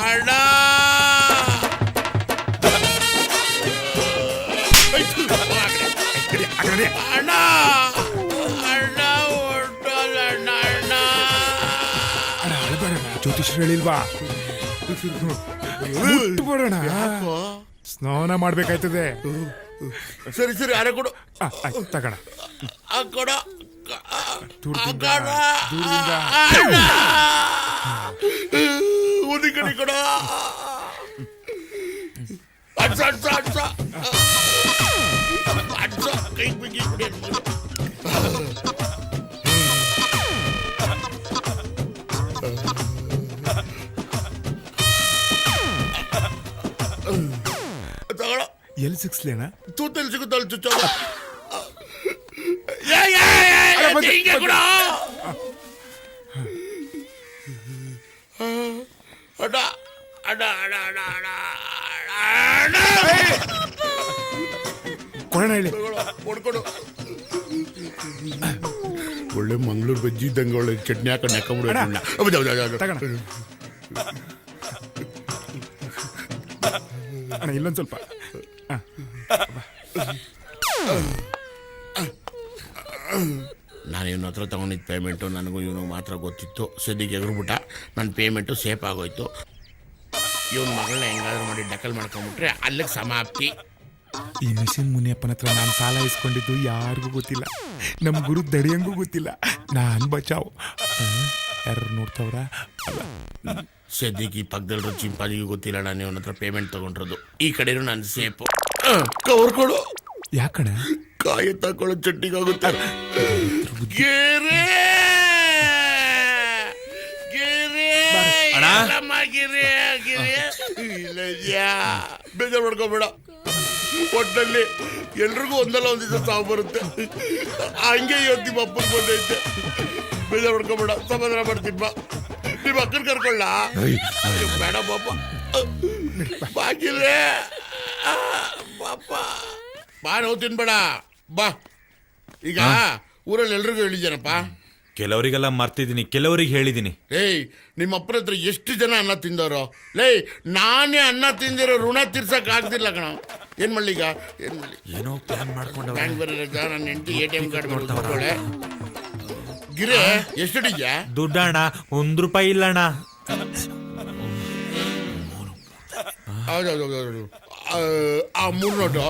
ಅಣ್ಣ ಅಣ್ಣ ಅಣ್ಣ ಹೊಟ್ಟೋಲ್ಲ ಅಣ್ಣ ಅಣ್ಣ ಜ್ಯೋತಿಷ್ಯರು ಹೇಳಿಲ್ವಾ ಬಿಡೋಣ ಸ್ನಾನ ಮಾಡ್ಬೇಕಾಯ್ತದೆ. ಸರಿ ಸರಿ ಅರೆ ಕೊಡು ತಗೋಣ ಕೊಡ ಉದಿ ಕಡೆ ಕೊಡ ಅಡ್ಸ ಅಡ್ಸ ಅಡ್ಸ ಅಡ್ಸ ಕೈ ಬಿಗಿ ತಗೊಳ ಎಲ್ಲಿ ಸಿಕ್ಸ್ಲೇನಾ ತೂತಲ್ಲಿ ಸಿಗುತ್ತಲ್ಲ ಚುಚ್ಚ ಅಡ ಅಡ ಅಡ ಅಡ ಅಡ ಕೊಡೋಣ ಹೇಳಿ ಕೊಡ್ಕೊಡು. ಒಳ್ಳೆ ಮಂಗಳೂರು ಬಜ್ಜಿ ಇದ್ದಂಗೆ ಒಳ್ಳೆ ಚಟ್ನಿ ಹಾಕೊಂಡು ಹಾಕೊಂಡ್ಬಿಡು. ಅಣ್ಣ ಇಲ್ಲೊಂದು ಸ್ವಲ್ಪ ನಾನು ಇವನ ಹತ್ರ ತಗೊಂಡಿದ್ದ ಪೇಮೆಂಟು ನನಗೂ ಇವನು ಮಾತ್ರ ಗೊತ್ತಿತ್ತು. ಸದ್ಯಕ್ಕೆ ಎಗರ್ಬಿಟ್ಟ, ನನ್ನ ಪೇಮೆಂಟು ಸೇಫ್ ಆಗೋಯ್ತು. ಇವನ ಮಗಳನ್ನ ಹೆಂಗಾದ್ರೂ ಮಾಡಿ ಡಕಲ್ ಮಾಡ್ಕೊಂಬಿಟ್ರೆ ಅಲ್ಲಿಗೆ ಸಮಾಪ್ತಿ. ಈ ಮಿಷನ್ ಮುನಿಯಪ್ಪನ ಹತ್ರ ನಾನು ಸಾಲ ಇಸ್ಕೊಂಡಿದ್ದು ಯಾರಿಗೂ ಗೊತ್ತಿಲ್ಲ, ನಮ್ಮ ಗುರು ದಡಿಯಂಗೂ ಗೊತ್ತಿಲ್ಲ. ನಾನು ಬಚಾವ್. ಯಾರು ನೋಡ್ತಾವ್ರ? ಸದ್ಯಕ್ಕೆ ಈ ಪಕ್ಕದಲ್ಲಿರೋ ಚಿಂಪಾಜಿಗೂ ಗೊತ್ತಿಲ್ಲ ನಾನು ಇವನ ಹತ್ರ ಪೇಮೆಂಟ್ ತಗೊಂಡಿರೋದು. ಈ ಕಡೆನೂ ನಾನು ಸೇಫು. ಕವರ್ ಕೊಡು. ಯಾಕಣ? ಕಾಯಿ ತಕೊಳ್ಳೋ ಚಟ್ನಿಗಾಗುತ್ತೆ. ಗೆರೆ ಗೆರೆ ಗಿರೆ ಗಿರೆ ಇಲ್ಲಯ್ಯ, ಬೇಜಾರು ಮಾಡ್ಕೋಬೇಡ. ಒಟ್ಟಲ್ಲಿ ಎಲ್ರಿಗೂ ಒಂದಲ್ಲ ಒಂದು ದಿವಸ ಸಾವು ಬರುತ್ತೆ. ಹಂಗೆ ಇವತ್ತು ನಿಮ್ಮ ಅಪ್ಪನ ಬಂದೈತೆ. ಬೇಜಾರು ಮಾಡ್ಕೋಬೇಡ, ಸಮಾಧಾನ ಮಾಡ್ತೀನಿ. ಬಾ, ನಿಮ್ಮ ಅಕ್ಕನ ಕರ್ಕೊಳ್ಳ. ಬೇಡ ಪಾಪ, ಬಾಗಿಲೇ ಪಾಪ. ಬಾ, ನೋವು ತಿನ್ಬೇಡ. ಬಾ. ಈಗ ಊರಲ್ಲಿ ಎಲ್ರಿಗೂ ಹೇಳಿದ್ದೇನಪ್ಪ. ಕೆಲವರಿಗೆಲ್ಲ ಮರ್ತಿದ್ದೀನಿ, ಕೆಲವರಿಗೆ ಹೇಳಿದ್ದೀನಿ. ಏಯ್, ನಿಮ್ಮ ಅಪ್ಪನ ಹತ್ರ ಎಷ್ಟು ಜನ ಅನ್ನ ತಿಂದವರು? ಲೇ, ನಾನೇ ಅನ್ನ ತಿಂದಿರೋ ಋಣ ತೀರ್ಸಕ್ ಆಗ್ತಿಲ್ಲ ಕಣ. ಏನ್ ಮಾಡ್ಲಿ ಈಗ? ಏನ್ ಮಾಡ್ಲಿ? ಏನೋ ಪ್ಲಾನ್ ಮಾಡ್ಕೊಂಡು ಬ್ಯಾಂಕ್ ಬೇರೆ ರಜಾ, ನನ್ನ ಹೆಂಡತಿ ATM ಕಾರ್ಡ್ ಮಾಡ್ಕೊಳ್ಳೆ. ಗಿರೆ ಎಷ್ಟಿದ್ಯಾ? ದುಡ್ಡಣ್ಣ ₹1 ಇಲ್ಲಣ್ಣ. ಹೌದೌದು. ಆ 3 ನೋಟು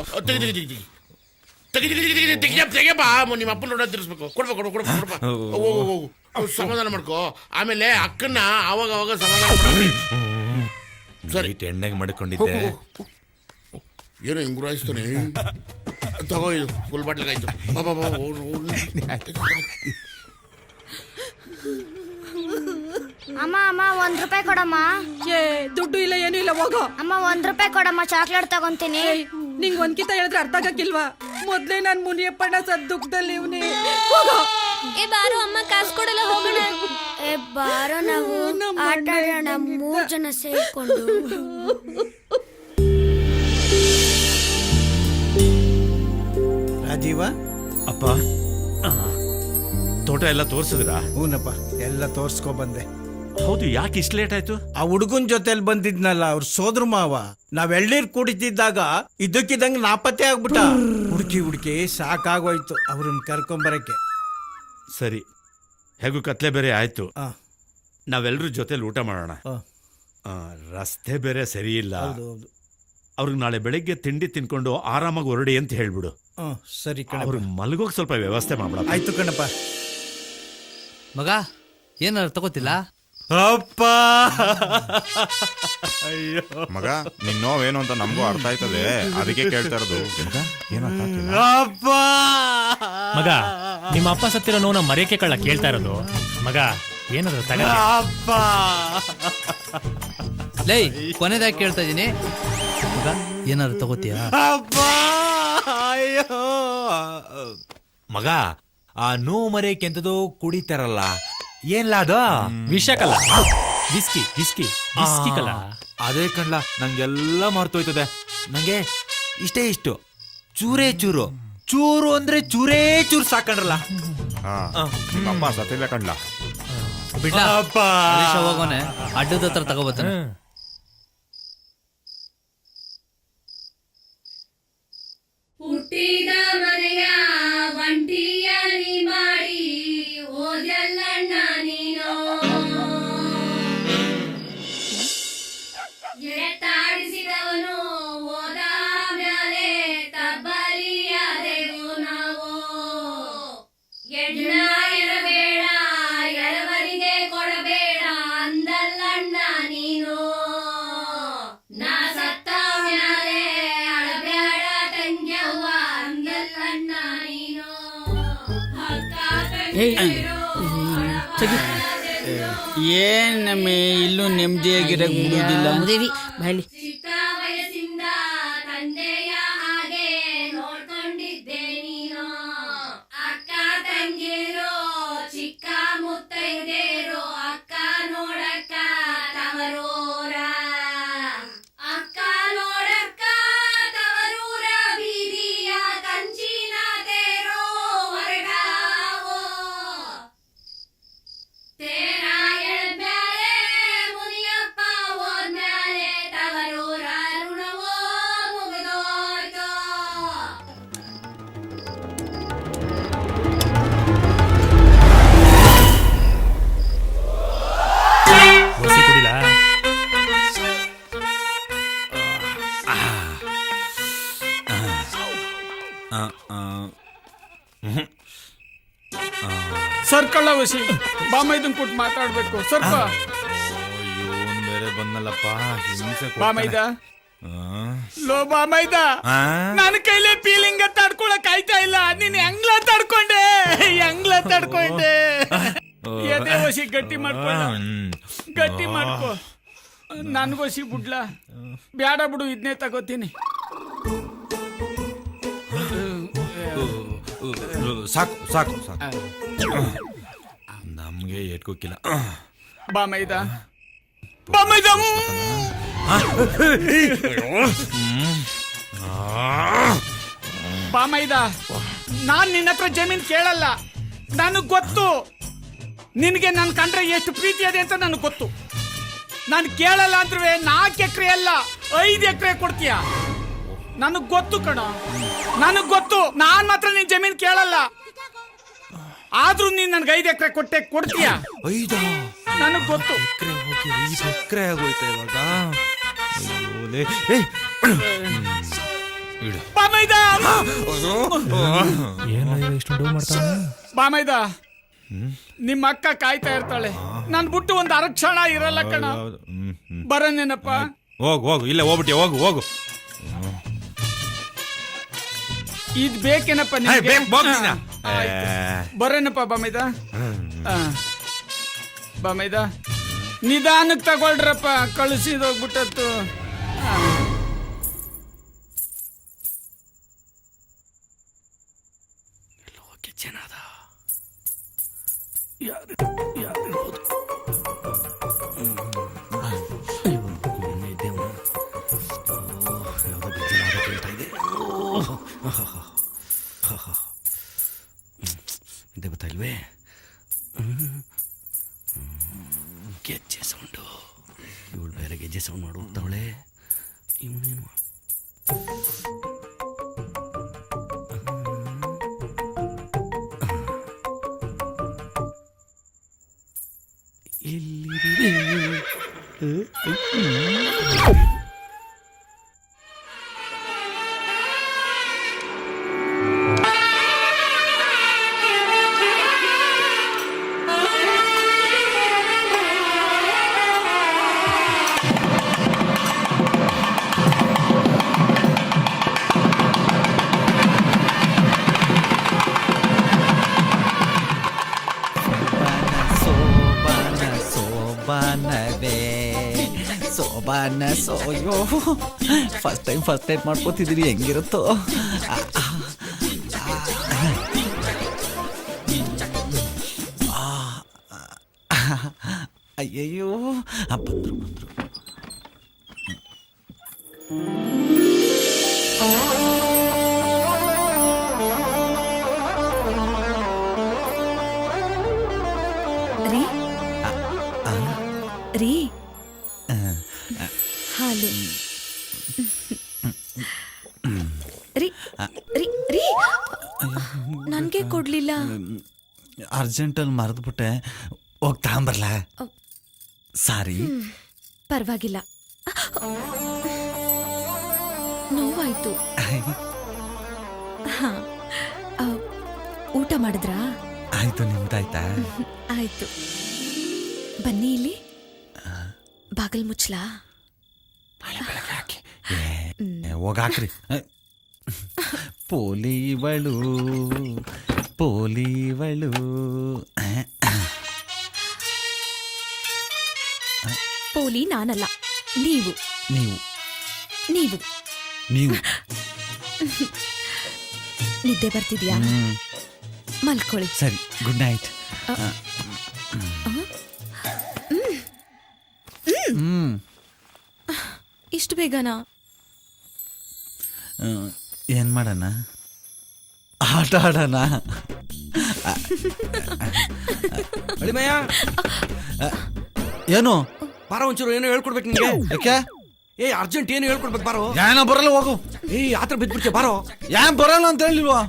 ತೆಗಿಯಪ್ಪ. ನಿಮ್ಮ ಅಪ್ಪನ ಋಣ ತೀರಿಸ್ಬೇಕು. ಕೊಡ್ಬೇಕು. ಹೋಗು, ಸಮಾಧಾನ ಮಾಡ್ಕೋ. ಆಮೇಲೆ ಅಕ್ಕನ್ನ ಅವಾಗ ಅವಾಗ ಸಮಾಧಾನ ಮಾಡ್ಬೇಕು. ಸರಿ, ಎಣ್ಣೆಗೆ ಮಾಡ್ಕೊಂಡಿದ್ದೆ. ಏನೋ ಹಿಂಗ್ ಗುರಾಯಿಸ್ತಾನೆ. ತಗೋ, ಇದು ಫುಲ್ ಬಾಟ್ಲಿಗೆ ಆಯ್ತು. ಬಾಬಾ ಅಮ್ಮ ಅಮ್ಮ ₹1 ಕೊಡಮ್ಮ. ದುಡ್ಡು ಇಲ್ಲ, ಏನೂ ಇಲ್ಲ, ಹೋಗೋ. ಅಮ್ಮ ₹1 ಕೊಡಮ್ಮ, ಚಾಕ್ಲೇಟ್ ತಗೊಂತೀನಿ. ನಿಂಗ್ ಒಂದ್ಕಿತ ಹೇಳಿದ್ರೆ ಅರ್ಥ ಆಗಕ್ಕಿಲ್ವಾ? ಮೊದ್ಲೇ ನಾನ್ ಮುನಿಯಪ್ಪಣ್ಣ ದುಃಖದಲ್ಲಿ ಇವ್ನಿ. ಹೋಗೋ. ಬಾರೋ ಅಮ್ಮ, ಕಾಸು ಕೊಡಲ್ಲ, ಹೋಗೋಣ. ಬಾರೋ, ನಾವು ಆಟ ಆಡೋಣ 3 ಜನ ಸೇರ್ಕೊಂಡು. ರಾಜೀವ, ಅಪ್ಪ, ತೋಟ ಎಲ್ಲ ತೋರ್ಸಿದ್ರಾ? ಹೂನಪ್ಪ, ಎಲ್ಲ ತೋರ್ಸ್ಕೊ ಬಂದೆ. ಹೌದು, ಯಾಕೆ ಇಷ್ಟು ಲೇಟ್ ಆಯ್ತು? ಆ ಹುಡುಗನ್ ಜೊತೆಲಿ ಬಂದಿದ್ನಲ್ಲ, ಅವ್ರ ಸೋದ್ರ ಮಾವ, ನಾವ್ ಎಳ್ನೀರ್ ಕುಡಿತಿದ್ದಾಗ ಇದ್ದಕ್ಕಿದ್ದಂಗ ನಾಪತ್ತೆ ಆಗ್ಬಿಟ್ಟ. ಹುಡುಕಿ ಸಾಕಾಗೋಯ್ತು ಅವ್ರನ್ನ ಕರ್ಕೊಂಬರಕ್ಕೆ. ಸರಿ, ಹೇಗೂ ಕತ್ಲೆ ಬೇರೆ ಆಯ್ತು. ಆ, ನಾವೆಲ್ಲರೂ ಜೊತೆಲಿ ಊಟ ಮಾಡೋಣ. ಆ, ರಸ್ತೆ ಬೇರೆ ಸರಿ ಇಲ್ಲ. ಹೌದು. ಅವ್ರಿಗೆ ನಾಳೆ ಬೆಳಿಗ್ಗೆ ತಿಂಡಿ ತಿನ್ಕೊಂಡು ಆರಾಮಾಗಿ ಹೊರಡಿ ಅಂತ ಹೇಳ್ಬಿಡು. ಸರಿ ಕಣಪ್ಪ. ಅವ್ರಿಗೆ ಮಲಗೋಕ್ ಸ್ವಲ್ಪ ವ್ಯವಸ್ಥೆ ಮಾಡ್ಬಿಡ. ಆಯ್ತು ಕಣಪ್ಪ. ಮಗ, ಏನಾರು ತಗೋತಿಲ್ಲ? ಅಪ್ಪ, ಅಯ್ಯೋ ಮಗ, ನಿನ್ ನೋವೇನು ಅಂತ ನಮಗೂ ಅರ್ಥ ಆಯ್ತದೆ, ಅದಕ್ಕೆ ಕೇಳ್ತಾ ಇರೋದು. ಅಪ್ಪ, ಮಗ, ನಿಮ್ಮ ಅಪ್ಪ ಸತ್ತಿರೋ ನೋವು ಮರೆಯಕ್ಕೆ ಕಳ್ಳ ಕೇಳ್ತಾ ಇರೋದು. ಮಗ, ಏನಾದ್ರು ತಗ. ಅಪ್ಪ, ಲೈ, ಕೊನೆದಾಗಿ ಕೇಳ್ತಾ ಇದೀನಿ, ಮಗ, ಏನಾರು ತಗೋತೀಯ? ಅಪ್ಪ, ಅಯ್ಯೋ ಮಗ, ಆ ನೋವು ಮರೆಯಕ್ಕೆ ಎಂತದೋ ಕುಡಿತಾರಲ್ಲ, ಏನ್ಲ ಅದು? ವಿಷಕಲ್ಲ, ವಿಸ್ಕಿ ಕಲ್ಲ. ಅದೇ ಕಣ್ಲ, ನಂಗೆಲ್ಲ ಮರ್ತೋಯ್ತದೆ. ನಂಗೆ ಇಷ್ಟು ಚೂರೇ ಚೂರು ಅಂದ್ರೆ ಚೂರೇ ಚೂರು ಸಾಕಂಡ್ರಲ್ಲ. ನಿಮ್ಮಪ್ಪ ಸತ್ತಿಲ್ಲ ಕಣ್ಲ. ಬಿಡ್ಲ, ಹೋಗೋನೆ ಅಡ್ಡದ ಹತ್ರ ತಗೋಬತ್ತಾನೆ. ಏನಮ್ಮೆ ಇಲ್ಲೂ ನೆಮ್ಮದಿಯಾಗಿರಕ್ ಬಿಡುದಿಲ್ಲ. ದೇವಿ ಬಾಯ್ಲಿ. ಚಿಕ್ಕ ವಯಸ್ಸಿಂದ ತಂದೆಯ ಹಾಗೆ ನೋಡ್ಕೊಂಡಿದ್ದೆ ನೀನು. ಅಕ್ಕ ತಂಗಿರೋ ಚಿಕ್ಕ ಮುತ್ತೈದೇರೋ ಅಕ್ಕ ನೋಡಕ್ಕ ತವರೂರ. ಅಕ್ಕ ನೋಡಕ್ಕ ತವರೂರ ಬೀದಿಯ ಕಂಚಿನ ತೇರೋ ಹೊರಗಾವೋ. ತೇರ ಎಳ್ಮ್ಯಾಲೆ ಮುನಿಯಪ್ಪ ಹೋದ್ಮ್ಯಾಲೆ ತವರೂರ ಋಣವೋ ಮುಗಿದೋಯ್ತು. ಒಸಿ ಕುಡಿಲ ಸರ್ಕಳ್ಳ ವಸಿ ಬಾಮೈದನ್ ಕೊಟ್ಟು ಮಾತಾಡ್ಬೇಕು. ಸ್ವಲ್ಪ ಇವನ್ ಬೇರೆ ಬಂದಲ್ಲಪ್ಪ ಹಿಂಸೆ ಬಾಮೈದ ಲೋ ಬಾಮೈದ, ನನ್ನ ಕೈಲೇ ಫೀಲಿಂಗ್ ತಡ್ಕೊಳಕ್ ಆಯ್ತಾ ಇಲ್ಲ. ನೀನ್ ಹೆಂಗ್ಲ ತಡ್ಕೊಂಡೆ ಎದೆ ವಸಿ ಗಟ್ಟಿ ಮಾಡ್ಕೊ, ಗಟ್ಟಿ ಮಾಡ್ಕೊ. ನನ್ಗೋಸಿ ಬಿಡ್ಲ ಬ್ಯಾಡ ಬಿಡು, ಇದನ್ನೇ ತಗೋತೀನಿ. ಸಾಕು ಸಾಕು ಸಾಕು, ನಮ್ಗೆ ಏಟ್ಕೋಕಿಲ್ಲ. ಬಾಮೈದ ಬಾಮೈದ, ನಾನ್ ನಿನ್ನ ಹತ್ರ ಜಮೀನ್ ಕೇಳಲ್ಲ. ನನಗ್ ಗೊತ್ತು ನಿನಗೆ ನನ್ ಕಂಡ್ರೆ ಎಷ್ಟು ಪ್ರೀತಿ ಇದೆ ಅಂತ ನನಗ್ ಗೊತ್ತು. ನಾನು ಕೇಳಲ್ಲ ಅಂದ್ರೆ 4 ಎಕರೆ ಅಲ್ಲ 5 ಎಕರೆ ಕೊಡ್ತೀಯ. ನನಗ್ ಗೊತ್ತು ಕಣ, ನನಗ್ ಗೊತ್ತು. ನಾನ್ ಮಾತ್ರ ನಿನ್ ಜಮೀನ್ ಕೇಳಲ್ಲ, ಆದ್ರೂ ನೀನ್ ನನ್ಗೆ 5 ಎಕರೆ ಕೊಡ್ತೀಯ. 5 ನನಗ್ ಗೊತ್ತು. ಎಕರೆ ಹೋಗಿ 5 ಎಕರೆ ಆಗೋಯ್ತಾ ಇವಾಗ. ಬಾಮೈದ ಇಷ್ಟೊಂದು ಮಾಡ್ತಾನೆ. ಬಾಮೈದ, ನಿಮ್ಮ ಅಕ್ಕ ಕಾಯ್ತಾ ಇರ್ತಾಳೆ. ನನ್ ಬಿಟ್ಟು ಒಂದು ಅರಕ್ಷಣ ಇರಲ್ಲ ಕಣ. ಬರನೇನಪ್ಪ. ಹೋಗು ಇಲ್ಲೇ ಹೋಗ್ಬಿಟ್ಟಿ, ಹೋಗು. ಇದ್ ಬೇಕೇನಪ್ಪ ನಿಮ್ಗೆ? ಬರೇನಪ್ಪ ಬಾಮೈದ. ಬಾಮೈದ ನಿಧಾನಕ್ಕೆ ತಗೊಳ್ರಪ್ಪ, ಕಳಿಸಿದೋಗ್ಬಿಟ್ಟತ್ತು. ಜನದ ಇದೆ ಗೊತ್ತಾ ಇಲ್ವೇ? ಗೆಜ್ಜೆ ಸೌಂಡು. ಇವಳು ಬೇರೆ ಗೆಜ್ಜೆ ಸೌಂಡ್ ಮಾಡಿ ಹೋಗ್ತಾವಳೆ. ಇವನೇನು ಸೋಬಾನ ಸೋಯೋ ಫಸ್ಟ್ ಟೈಮ್ ಮಾಡ್ಕೋತಿದ್ದೀರಿ, ಹೆಂಗಿರುತ್ತೋ. ಅಯ್ಯಯ್ಯೋ ಬಂದ್ರು ರೀ ಹಾಲು ರೀ ರೀ ರೀ ನನ್ಗೆ ಕೊಡ್ಲಿಲ್ಲ. ಅರ್ಜೆಂಟಲ್ಲಿ ಮರೆದ್ಬಿಟ್ಟೆ, ಹೋಗಿ ತಗೊಂಬರ್ಲ? ಸಾರಿ. ಪರವಾಗಿಲ್ಲ, ನೋವಾಯ್ತು. ಊಟ ಮಾಡಿದ್ರಾ? ಆಯ್ತು, ನಿಮ್ದಾಯ್ತಾ? ಆಯ್ತು. ಬನ್ನಿ ಇಲ್ಲಿ, ಬಾಗಲ್ ಮುಚ್ಲಾ? ಹೋಗಾಕ್ರಿ. ಪೋಲಿ ಇವಳು ಪೋಲಿವಳು ಪೋಲಿ ನಾನಲ್ಲ, ನೀವು ನೀವು ನೀವು ನೀವು ನಿದ್ದೆ ಬರ್ತಿದ್ಯಾ? ಮಲ್ಕೊಳ್ಳಿ. ಸರಿ, ಗುಡ್ ನೈಟ್. ಇಷ್ಟು ಬೇಗನಾ? ಏನ್ ಮಾಡೋಣ? ಆಟ ಆಡೋಣ. ಅಳಿಮಯ್ಯ, ಏನು ಬಾರ ಒಂಚೂರು ಏನೋ ಹೇಳ್ಕೊಡ್ಬೇಕು ನಿಂಗೆ. ಯಾಕೆ? ಏ ಅರ್ಜೆಂಟ್ ಏನು ಹೇಳ್ಕೊಡ್ಬೇಕು ಬಾರೋ. ಏನೋ ಬರಲ್ಲ, ಹೋಗು. ಏ ಆತರ ಬಿದ್ಬಿಡ್ತೀಯ ಬಾರೋ. ಏನ್ ಬರಲ್ಲ ಅಂತ ಹೇಳಿಲ್ವಾ?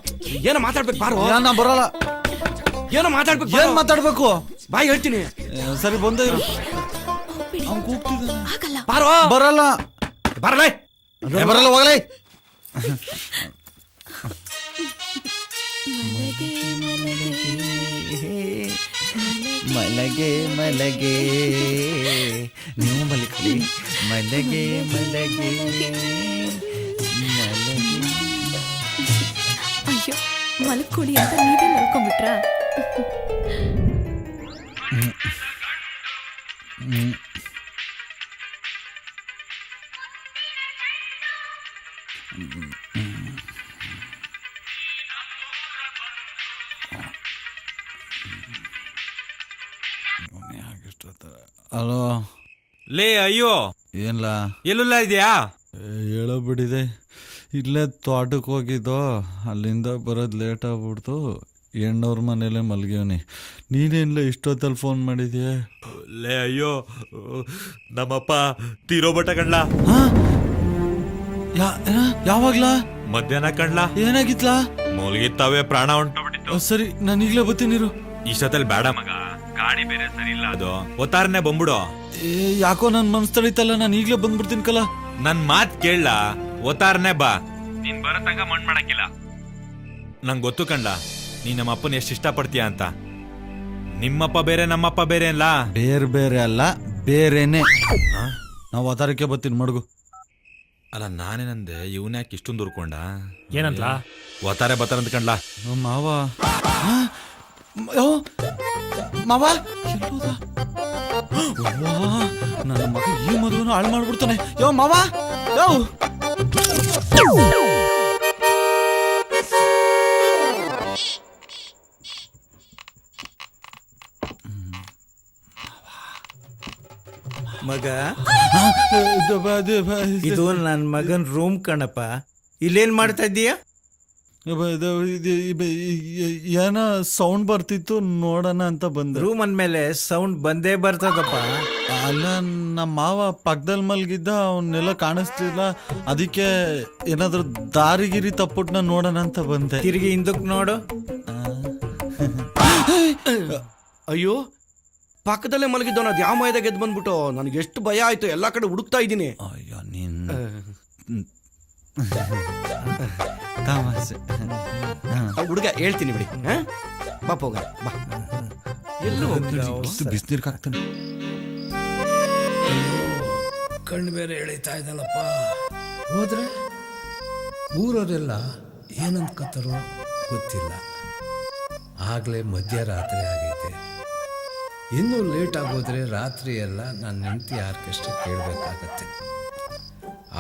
ಏನೋ ಮಾತಾಡ್ಬೇಕು ಬಾರೋ. ನಾ ಬರಲ್ಲ. ಏನೋ ಮಾತಾಡ್ಬೇಕು. ಏನ್ ಮಾತಾಡ್ಬೇಕು? ಬಾಯ್ ಹೇಳ್ತೀನಿ. ಸರಿ, ಬಂದ ಇರು. ಬಾರೋ. ಬರಲ್ಲ. ಬರಲ್ಲ. ಬರಲ್ಲ, ಹೋಗಲೇ. ಮಲಗೆ ಮಲಗೆ ನೀವು ಮಲ್ಕೊಳ್ಳಿ. ಮಲಗೆ ಮಲಗೆ ಮಲಗೆ. ಅಯ್ಯೋ, ಮಲ್ಕೊಳ್ಳಿ ಅಂತ ನೀವೇ ಮಲ್ಕೊಂಡ್ಬಿಟ್ರಾ? ಹಲೋ. ಲೇ ಅಯ್ಯೋ, ಏನ್ಲ? ಎಲ್ಲುಲ್ಲ ಇದೆಯಾ? ಹೇಳಬಿಟ್ಟಿದೆ. ಇಲ್ಲೇ ತೋಟಕ್ಕೆ ಹೋಗಿದ್ದೋ, ಅಲ್ಲಿಂದ ಬರೋದು ಲೇಟ್ ಆಗ್ಬಿಡ್ತು. ಹೆಣ್ಣವ್ರ ಮನೇಲೆ ಮಲಗಿವ್ನಿ. ನೀನೇನ್ಲ ಇಷ್ಟೊತ್ತಲ್ಲಿ ಫೋನ್ ಮಾಡಿದ್ಯಾ? ಲೇ ಅಯ್ಯೋ, ನಮ್ಮಪ್ಪ ತೀರೋಬಟ್ಟ ಕಣ್ಲ. ಯಾವಾಗ್ಲ? ಮಧ್ಯಾಹ್ನ ಕಣ್ಲ. ಏನಾಗಿತ್ಲಾ? ಮಲಗಿತ್ತಾವೆ, ಪ್ರಾಣ ಹೊಂಟೋಗ್ಬಿಟ್ಟಿತ್ತು. ಸರಿ, ನಾನು ಈಗಲೇ ಬರ್ತೀನಿರು. ಇಷ್ಟೊತ್ತಲ್ಲಿ ಬೇಡ ಮಗ, ಗಾಡಿ ಬೇರೆ ಸರಿ ಇಲ್ಲ. ಅದು ಒತ್ತಾರನೆ ಬಂದ್ಬಿಡು. ಯಾಕೋ ನನ್ ಮನ್ಸ್ ತಡೀತಲ್ಲ, ನಾನು ಈಗಲೇ ಬಂದ್ಬಿಡ್ತೀನಿ ಕಲ. ನನ್ ಮಾತ್ ಕೇಳ, ಒತ್ತಾರನೆ ಬಾ. ನೀನ್ ಬರತಂಗ ಮಣ್ ಮಾಡಕ್ಕಿಲ್ಲ. ನಂಗೆ ಗೊತ್ತು ಕಂಡ, ನೀ ನಮ್ಮ ಅಪ್ಪನ ಎಷ್ಟು ಇಷ್ಟಪಡ್ತೀಯ ಅಂತ. ನಿಮ್ಮಪ್ಪ ಬೇರೆ ನಮ್ಮಪ್ಪ ಬೇರೆ ಅಲ್ಲ. ಬೇರೆ ಬೇರೆ ಅಲ್ಲ, ಬೇರೆನೆ. ನಾವು ಒತ್ತಾರಕ್ಕೆ ಬರ್ತೀನಿ ಮಡ್ಗು. ಅಲ್ಲ ನಾನೇನಂದೆ, ಇವನ್ಯಾಕೆ ಇಷ್ಟೊಂದು ಉರ್ಕೊಂಡ? ಏನಂತ? ಒತ್ತಾರೆ ಬತ್ತಾರ ಅಂತ ಕಂಡ್ಲಾ. ಮಾವ, ಮಾವ ನನ್ನ ಮಗ ಈ ಮದುವೆನ ಹಾಳು ಮಾಡ್ಬಿಡ್ತಾನೆ. ಯೋ ಮಾವ, ಯೋ ಮಗ, ಇದು ನನ್ನ ಮಗನ್ ರೂಮ್ ಕಣಪ್ಪ. ಇಲ್ಲೇನ್ ಮಾಡ್ತಾ ಇದ್ದೀಯ? ಏನ ಸೌಂಡ್ ಬರ್ತಿತ್ತು, ನೋಡೋಣ ಅಂತ ಬಂದೆ. ರೂಮ್ ಅಂದ್ಮೇಲೆ ಸೌಂಡ್ ಬಂದೇ ಬರ್ತದಪ್ಪ. ಅಲ್ಲ, ನಮ್ಮ ಮಾವ ಪಕ್ಕದಲ್ಲಿ ಮಲ್ಗಿದ್ದ, ಅವನ್ನೆಲ್ಲ ಕಾಣಿಸ್ತಿಲ್ಲ. ಅದಕ್ಕೆ ಏನಾದ್ರು ದಾರಿಗಿರಿ ತಪ್ಪುಟ್ನ ನೋಡೋಣ ಅಂತ ಬಂದೆ. ತಿರುಗಿ ಹಿಂದಕ್ಕೆ ನೋಡು. ಅಯ್ಯೋ, ಪಕ್ಕದಲ್ಲೇ ಮಲಗಿದ್ದವನ ಅದು ಯಾವ ಮೈದಾಗ ಗೆದ್ದು ಬಂದ್ಬಿಟ್ಟು ನನಗೆ ಎಷ್ಟು ಭಯ ಆಯ್ತು. ಎಲ್ಲಾ ಕಡೆ ಹುಡುಕ್ತಾ ಇದ್ದೀನಿ. ಅಯ್ಯೋ, ನೀನ್ ತಮಾಷೆ ಹುಡುಗ, ಹೇಳ್ತೀನಿ ಬಿಡಿ. ಬಾಪ ಹೋಗ ಬಾ. ಎಲ್ಲೂ ಬಿಸಿನೀರ್ಗೆ ಹಾಕ್ತಾನೆ. ಕಣ್ಣು ಬೇರೆ ಎಳಿತಾ ಇದ್ದಲ್ಲಪ್ಪ. ಹೋದ್ರೆ ಊರವರೆಲ್ಲ ಏನಂದ್ಕತ್ತಾರೋ ಗೊತ್ತಿಲ್ಲ. ಆಗಲೇ ಮಧ್ಯರಾತ್ರಿ ಆಗೈತೆ. ಇನ್ನೂ ಲೇಟ್ ಆಗೋದ್ರೆ ರಾತ್ರಿ ಎಲ್ಲ ನನ್ನ ಹೆಂಡತಿ ಆರ್ಕೆಸ್ಟ್ರಾ ಕೇಳಬೇಕಾಗತ್ತೆ.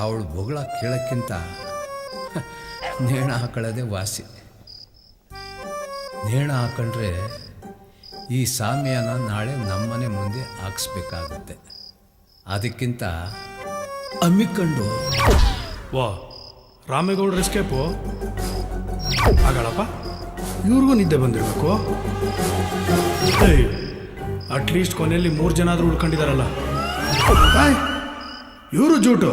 ಅವಳು ಬೊಗಳ ಕೇಳೋಕ್ಕಿಂತ ನೇಣ ಹಾಕೊಳ್ಳೋದೇ ವಾಸಿ. ನೇಣ ಹಾಕೊಂಡ್ರೆ ಈ ಸಾಮ್ಯನ ನಾಳೆ ನಮ್ಮನೆ ಮುಂದೆ ಹಾಕ್ಸ್ಬೇಕಾಗುತ್ತೆ. ಅದಕ್ಕಿಂತ ಅಮ್ಮಿಕೊಂಡು ವಾ, ರಾಮೇಗೌಡ್ರ ಎಸ್ಕೇಪು ಆಗಲ್ಲಪ್ಪ. ಇವ್ರಿಗೂ ನಿದ್ದೆ ಬಂದಿರಬೇಕು. ಅಟ್ಲೀಸ್ಟ್ ಕೊನೆಯಲ್ಲಿ 3 ಜನ ಆದ್ರೂ ಉಳ್ಕೊಂಡಿದಾರಲ್ಲ. ಇವರು ಜೂಟು.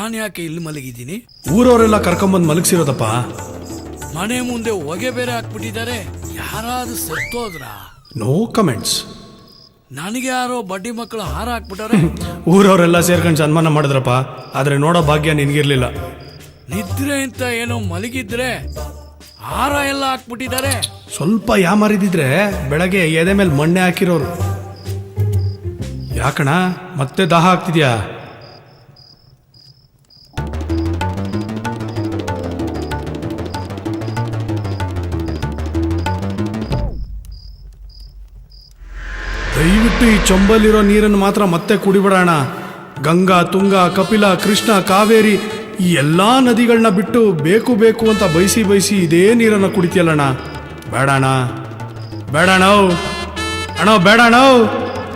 ನಾನು ಯಾಕೆ ಇಲ್ಲಿ ಮಲಗಿದ್ದೀನಿ? ಊರವರೆಲ್ಲ ಕರ್ಕೊಂಬಂದು ಮಲಗಿಸಿರೋದಪ್ಪ. ಮನೆ ಮುಂದೆ ಹೊಗೆ ಬೇರೆ ಹಾಕ್ಬಿಟ್ಟಿದ್ದಾರೆ. ಯಾರಾದ್ರೂ ಸತ್ತೋದ್ರ? No comments. ನನಗೆ ಯಾರೋ ಬಡ್ಡಿ ಮಕ್ಕಳು ಹಾರ ಹಾಕ್ಬಿಟ್ಟಾರೆ. ಊರವರೆಲ್ಲ ಸೇರ್ಕೊಂಡು ಸನ್ಮಾನ ಮಾಡಿದ್ರಪ್ಪ, ಆದ್ರೆ ನೋಡೋ ಭಾಗ್ಯ ನಿನ್ಗಿರ್ಲಿಲ್ಲ. ನಿದ್ರೆ ಅಂತ ಏನೋ ಮಲಗಿದ್ರೆ ಹಾರ ಎಲ್ಲ ಹಾಕ್ಬಿಟ್ಟಿದ್ದಾರೆ. ಸ್ವಲ್ಪ ಯಾಮಾರಿದಿದ್ರೆ ಬೆಳಗ್ಗೆ ಎದೆ ಮೇಲೆ ಮಣ್ಣೆ ಹಾಕಿರೋರು. ಯಾಕಣ ಮತ್ತೆ ದಾಹ ಆಗ್ತಿದ್ಯಾ? ದಯವಿಟ್ಟು ಈ ಚೊಂಬಲ್ಲಿರೋ ನೀರನ್ನು ಮಾತ್ರ ಮತ್ತೆ ಕುಡಿಬಿಡೋಣ. ಗಂಗಾ, ತುಂಗ, ಕಪಿಲ, ಕೃಷ್ಣ, ಕಾವೇರಿ ಈ ಎಲ್ಲಾ ನದಿಗಳನ್ನ ಬಿಟ್ಟು ಬೇಕು ಬೇಕು ಅಂತ ಬಯಸಿ ಬಯಸಿ ಇದೇ ನೀರನ್ನು ಕುಡಿತೀಯಲ್ಲಣ್ಣ. ಬೇಡಣ ಬೇಡಣ ಅಣ್ಣ, ಬೇಡಣ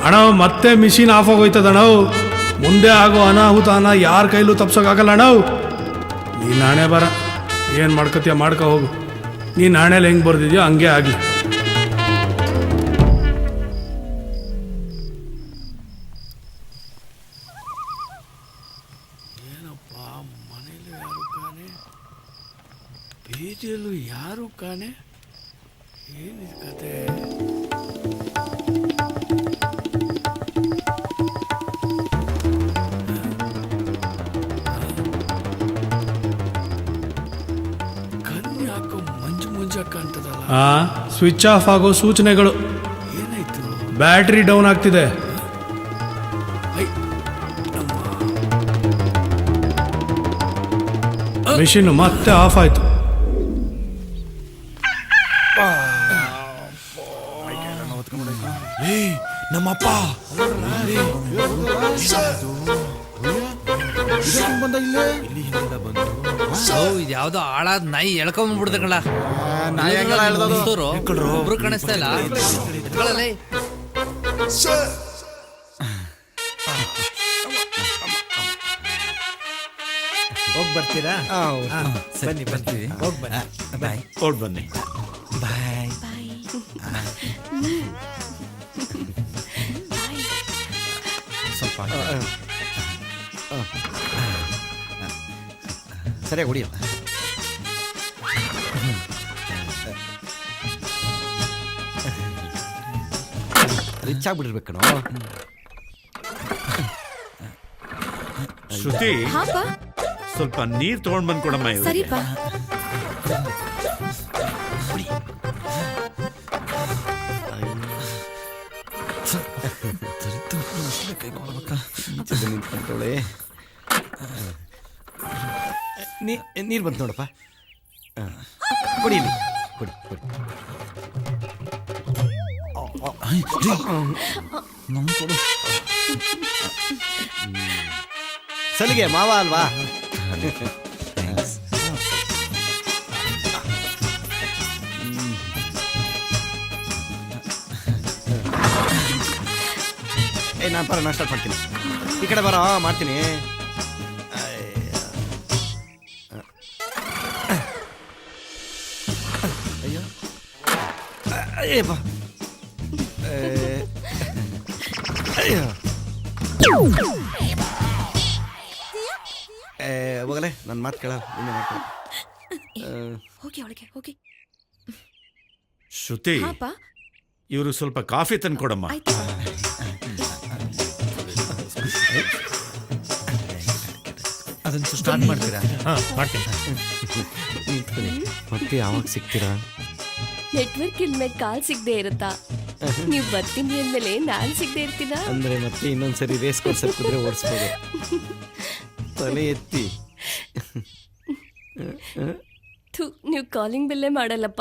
ಅಣ್ಣ. ಮತ್ತೆ ಮಿಷಿನ್ ಆಫ್ ಆಗೋಯ್ತದಣ್ಣ. ಮುಂದೆ ಆಗೋ ಅನಾಹುತನ ಯಾರ ಕೈಲೂ ತಪ್ಸೋಕ್ಕಾಗಲ್ಲ ಅಣ್ಣ. ನೀನು ನಾಣೆ ಬರ ಏನು ಮಾಡ್ಕೋತೀಯ ಮಾಡ್ಕೊ ಹೋಗು. ನೀನು ನಾಣೆಲಿ ಹೆಂಗೆ ಬರ್ದಿದ್ಯೋ ಹಂಗೆ ಆಗಲಿ. ಬೀದಿಯಲ್ಲೂ ಯಾರು ಕಾಣೆ. ಏನಿದೆ ಕತೆ? ಕಣ್ಣು ಯಾಕೋ ಮಂಜು ಮಂಜು ಕಾಣ್ತದಲ್ಲ. ಸ್ವಿಚ್ ಆಫ್ ಆಗೋ ಸೂಚನೆಗಳು. ಏನಾಯ್ತು? ಬ್ಯಾಟ್ರಿ ಡೌನ್ ಆಗ್ತಿದೆ. ಮೆಷಿನ್ ಮತ್ತೆ ಆಫ್ ಆಯ್ತು. ನಮ್ಮಪ್ಪ ಇದ್ಯಾವ್ದೋ ಹಾಳಾದ ನಾಯಿ ಎಳ್ಕೊಂಡ್ಬಿಡ್ದಗಳ. ಒಬ್ರು ಕಾಣಿಸ್ತಾ ಇಲ್ಲ. ಹೋಗಿ ಬರ್ತೀರಾ? ಬನ್ನಿ ಬರ್ತೀವಿ. ಹೋಗಿ ಬನ್ನಿ. ಬಾಯ್. ಹೊರಡ್ ಬನ್ನಿ. ಬಾಯ್. ಸ್ವಲ್ಪ ಸರಿಯಾಗಿ ಹೊಡಿಯಲ್ಲ. ರಿಚ್ ಆಗ್ಬಿಟ್ಟಿರ್ಬೇಕಣೋ. ಶ್ರುತಿ, ಹಾಪ ಸ್ವಲ್ಪ ನೀರ್ ತಗೊಂಡ್ ಬಂದ್ ಕೊಡಮ್ಮ. ಸರಿಪಾ. ನಿಂತ್ಕೊಂಡವಳೆ. ನೀರು ಬಂತು ನೋಡಪ್ಪ. ಕುಡಿಯಲಿ, ಕುಡಿ ಕುಡಿ. ಸಲಿಗೆ ಮಾವ ಅಲ್ವಾ? ನಾನು ಬರೋ ನಾಷ್ಟ ಮಾಡ್ತೀನಿ. ಈ ಕಡೆ ಬರೋ ಮಾಡ್ತೀನಿ. ಅಯ್ಯೋ ಅಯ್ಯ ಬಾ. ಅಯ್ಯೋ ಹೋಗಲೇ ನನ್ನ ಮಾತು ಕೇಳ. ನಿನ್ನೆ ಮಾಡ್ತೀನಿ. ಹೋಗಿ ಒಳಗೆ ಹೋಗಿ. ಶ್ರುತಿ, ಹಾಪ ಇವರು ಸ್ವಲ್ಪ ಕಾಫಿ ತಂದು ಕೊಡಮ್ಮ. ಆಯ್ತು. ಅದನ್ನ ಸ್ಟಾರ್ಟ್ ಮಾಡ್ತೀರಾ? ಮಾಡ್ತೀನಿ. ಮತ್ತೆ ಯಾವಾಗ ಸಿಗ್ತೀರಾ? ನೆಟ್ವರ್ಕ್ ಇಲ್ಮೇಲೆ ಕಾಲ್ ಸಿಗದೆ ಇರುತ್ತಾ? ನೀವು ಬರ್ತೀನಿ ಅಂದ್ಮೇಲೆ ನಾನು ಸಿಗದೆ ಇರ್ತೀನ. ಅಂದ್ರೆ ಮತ್ತೆ ಇನ್ನೊಂದ್ಸರಿ ರೇಸ್ ಕೋರ್ಸ್ ಕುದ್ರೆ ಓಡಿಸ್ಬೋದು. ತಲೆ ಎತ್ತಿ. ನೀವು ಕಾಲಿಂಗ್ ಬೆಲ್ಲೇ ಮಾಡಲ್ಲಪ್ಪ.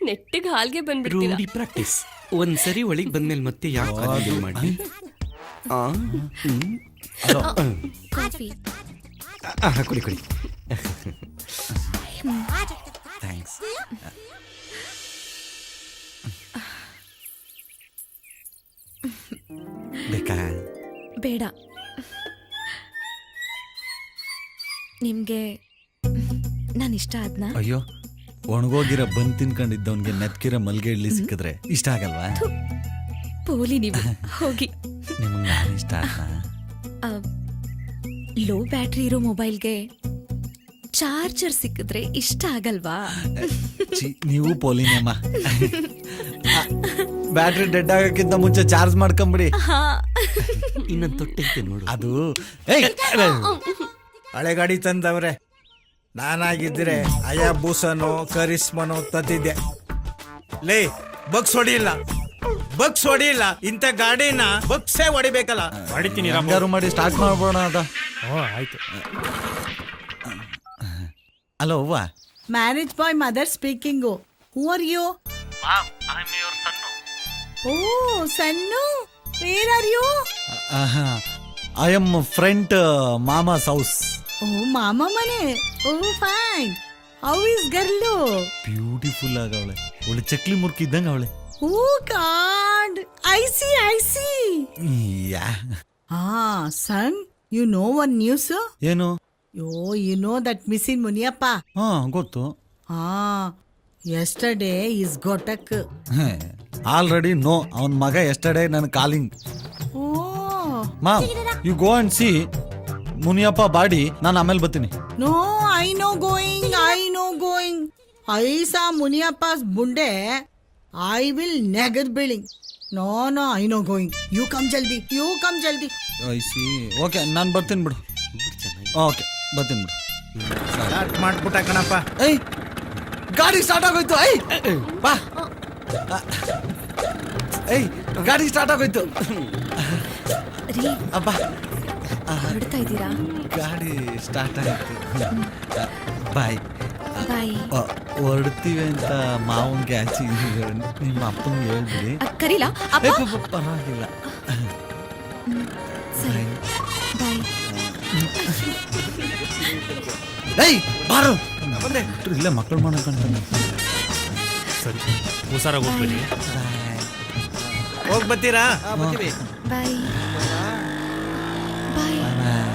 ನೆಟ್ಟಿಗೆ ಹಾಲ್ಗೆ ಬಂದ್ಬಿಡ್ತೀರಾ. ರೂಢಿ ಪ್ರಾಕ್ಟೀಸ್. ಒಂದ್ಸರಿ ಒಳಗೆ ಬಂದ್ಮೇಲೆ ಮತ್ತೆ ಯಾಕೆ ಕಾಲಿಂಗ್ ಮಾಡಿ? ಕಾಫಿ ಕುಡಿ ಕುಡಿ. ಥ್ಯಾಂಕ್ಸ್. ಬೇಕಾ? ಬೇಡ. ನಿಮ್ಗೆ ನಾನು ಇಷ್ಟ ಆದ್ನ? ಅಯ್ಯೋ, ಒಣಗೋಗಿರೋ ಬಂದ್ ತಿನ್ಕೊಂಡಿದ್ದವನ್ಗೆ ನೆತ್ಕಿರೋ ಮಲ್ಗೆ ಇಡ್ಲಿ ಸಿಕ್ಕಿದ್ರೆ ಇಷ್ಟ ಆಗಲ್ವಾ? ಪೋಲಿ ನೀವು. ಹೋಗಿ. ನಿಮ್ಗೆ ನಾನು ಇಷ್ಟ ಆದ್ನ? ಲೋ ಬ್ಯಾಟ್ರಿ ಇರೋ ಮೊಬೈಲ್ಗೆ ಚಾರ್ಜರ್ ಸಿಕ್ಕಿದ್ರೆ ಇಷ್ಟ ಆಗಲ್ವಾ? ನೀವು ಪೋಲಿನೇಮ್ಮ. ಬ್ಯಾಟ್ರಿ ಡೆಡ್ ಆಗಕ್ಕಿಂತ ಮುಂಚೆ ಚಾರ್ಜ್ ಮಾಡ್ಕೊಂಬಿಡಿ. ಇನ್ನೊಂದು ತೊಟ್ಟೈತೆ ನೋಡು. ಅದು ಹಳೆ ಗಾಡಿ ತಂದವ್ರೆ. ನಾನಾಗಿದ್ರೆ ಅಯಾ ಬೂಸನೋ ಕರಿಸ್ಮನೋ ತತ್ತಿದ್ದೆ. ಲೇ ಬಗ್ಸ್ ಹೊಡಿಲ್ಲ ಇಂಥ ಗಾಡಿನ ಬಗ್ಸೇ ಹೊಡಿಬೇಕಲ್ಲ. ಹೊಡಿತೀನಿ ಹೆಂಗಾರು ಮಾಡಿ ಸ್ಟಾರ್ಟ್ ಮಾಡ್ಬೋಣ ಅದ. ಆಯ್ತು. ಹಲೋ ಅವ್ವ. Marriage boy mother speaking. Who are you? Oh son, where are you? I am front mama's house. Oh ಮಾಮ ಮನೆ. Oh fine. How is girl? Beautiful ಆಗವಳೆ. ಒಳ್ಳೆ ಚಕ್ಲಿ ಮುರ್ಕಿ ಇದ್ದಂಗ ಅವಳೆ. Oh god, I see. Yeah. Son, you know one news? ಏನು? You know that ಮಿಸ್ಸಿನ್ ಮುನಿಯಪ್ಪ? ಗೊತ್ತು. ಯಸ್ಟರ್ಡೇ ಇಸ್ ಗೋಟಕ್. Already no. ಅವನ್ ಮಗ ಎಸ್ಟರ್ಡೇ ನನ್ calling. Oh mom, you go and see Muniyappa body. ನಾನು ಆಮೇಲೆ ಬರ್ತೀನಿ. No, I no going. ಐಸಾ ಮುನಿಯಪ್ಪಸ್ ಬುಂಡೆ. ಐ ವಿಲ್ ನೆಗರ್ building. No, I no going. You come ಜಲ್ದಿ. I see. ಓಕೆ, ನಾನು ಬರ್ತೀನಿ ಬಿಡು. ಓಕೆ, ಬರ್ತೀನಿ ಬಿಡು. ಸ್ಟಾರ್ಟ್ ಮಾಡ್ಬಿಟ್ಟ ಕಣಪ್ಪ. ಏಯ್, ಗಾಡಿ ಸ್ಟಾರ್ಟ್ ಆಗೋಯ್ತು. ಬಾ. ಗಾಡಿ ಸ್ಟಾರ್ಟ್ ಆಗೋಯ್ತು. ರೀ, ಅಬ್ಬಾ, ಹೊರಡ್ತಾ ಇದ್ದೀರಾ? ಗಾಡಿ ಸ್ಟಾರ್ಟ್ ಆಯ್ತು. ಬಾಯ್. ಬಾಯ್. ಹೊರಡ್ತೀವಿ ಅಂತ ಮಾವನ್ಗೆ ಆಚೆ ನಿಮ್ಮ ಅಪ್ಪಂಗೆ ಹೇಳ್ಬಿಡಿ. ಕರೀಲಾ? ಪರವಾಗಿಲ್ಲ. ಸರಿ, ಬಾಯ್. ಏಯ್, ಬಾರು. ಇಲ್ಲೇ ಮಕ್ಕಳು ಮಾಡೋಕಂತಾನೆ. ಸರಿ, ಹುಷಾರಾಗಿ ಹೋಗ್ಬಿಡಿ. ಹೋಗ್ ಬರ್ತೀರಾ? ಬಾಯ್.